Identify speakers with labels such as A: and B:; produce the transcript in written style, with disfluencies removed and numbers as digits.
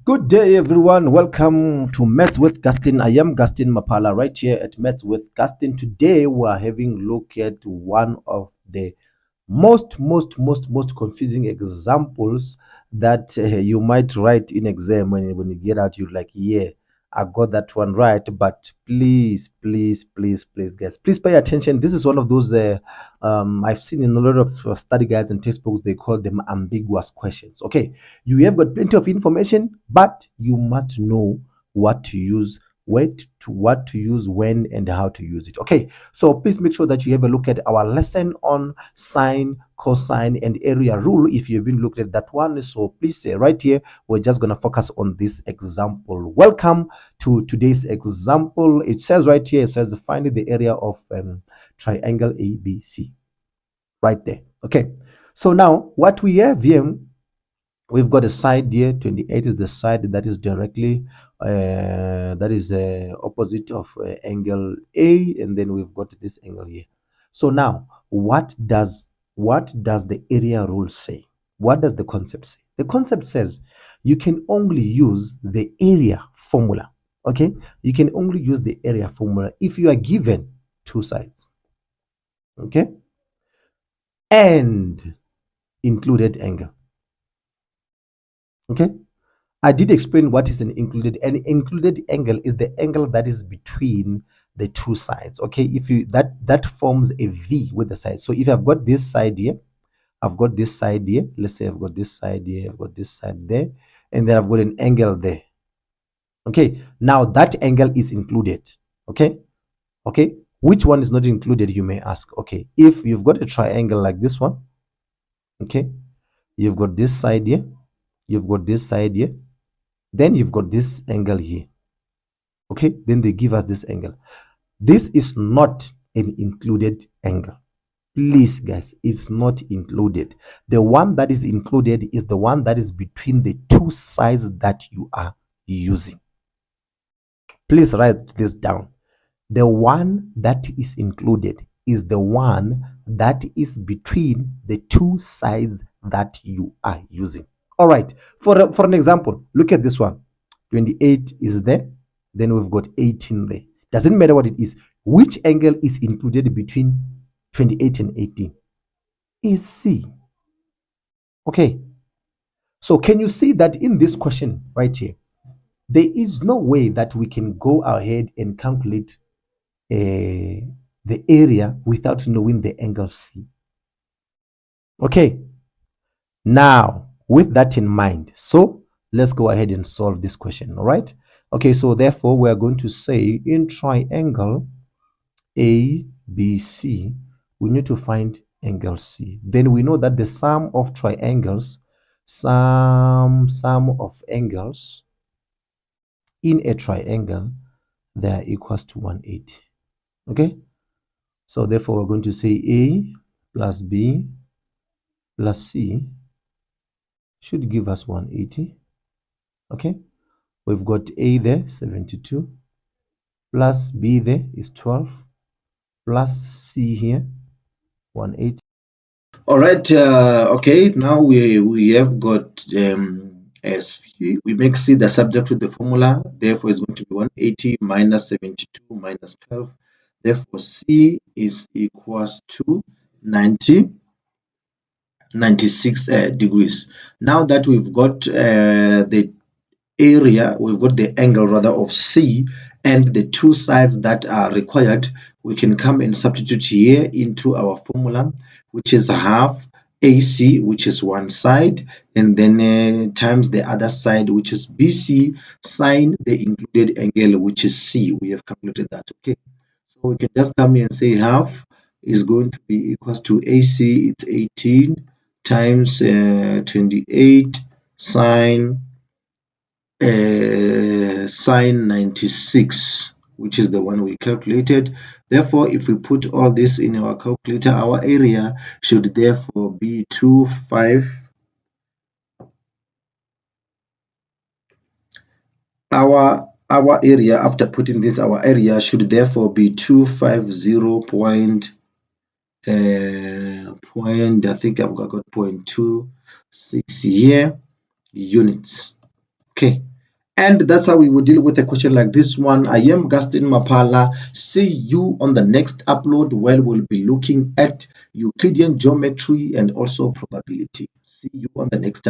A: Good day, everyone. Welcome to Maths with Gastin. I am Gastin Mapala right here at Maths with Gastin. Today, we are having a look at one of the most confusing examples that you might write in exam when you get out. You're like, yeah, I got that one right. But please, guys, please pay attention. This is one of those I've seen in a lot of study guides and textbooks. They call them ambiguous questions. Okay, you have got plenty of information, but you must know what to use, what to use, when, and how to use it. Okay, so please make sure that you have a look at our lesson on sine, cosine, and area rule if you haven't looked at that one. So please right here, we're just going to focus on this example. Welcome to today's example. It says right here, it says find the area of triangle ABC. Right there. Okay, so now what we have here, we've got a side here. 28 is the side that is directly opposite of angle A, and then we've got this angle here. So now what does the area rule say? What does the concept say? The concept says you can only use the area formula. Okay, you can only use the area formula if you are given two sides, okay, and included angle. Okay, I did explain what is an included. An included angle is the angle that is between the two sides. Okay, if you that forms a V with the side. So if I've got this side here, I've got this side here. Let's say I've got this side here, I've got this side there, and then I've got an angle there. Okay, now that angle is included. Okay, okay. Which one is not included, you may ask? Okay, if you've got a triangle like this one, okay, you've got this side here, you've got this side here, then you've got this angle here. Okay, then they give us this angle. This is not an included angle. Please, guys, it's not included. The one that is included is the one that is between the two sides that you are using. Please write this down. The one that is included is the one that is between the two sides that you are using. All right, for an example, look at this one. 28 is there, then we've got 18 there. Doesn't matter what it is. Which angle is included between 28 and 18? Is C. Okay, so can you see that in this question right here, there is no way that we can go ahead and calculate the area without knowing the angle C. Okay, now with that in mind, so let's go ahead and solve this question. All right, okay, so therefore we are going to say in triangle ABC, we need to find angle C. Then we know that the sum of triangles, sum of angles in a triangle, they are equals to 180. Okay, so therefore we're going to say A plus B plus C should give us 180. Okay, we've got A there, 72, plus B there is 12, plus C here, 180. All right, okay, now we have got C. We make C the subject with the formula, therefore it's going to be 180 minus 72 minus 12. Therefore C is equals to 96 degrees. Now that we've got the area, we've got the angle rather of C and the two sides that are required, we can come and substitute here into our formula, which is half AC, which is one side, and then times the other side, which is BC, sine the included angle, which is C. We have calculated that. Okay, so we can just come here and say half is going to be equals to AC, it's 18 times 28 sine sine 96, which is the one we calculated. Therefore, if we put all this in our calculator, our area should therefore be 25. Our area, after putting this, our area should therefore be 250 point I think I've got 0.26 here units. Okay,
B: And that's how we would deal with a question like this one. I am Gaston Mapala. See you on the next upload where we'll be looking at Euclidean geometry and also probability. See you on the next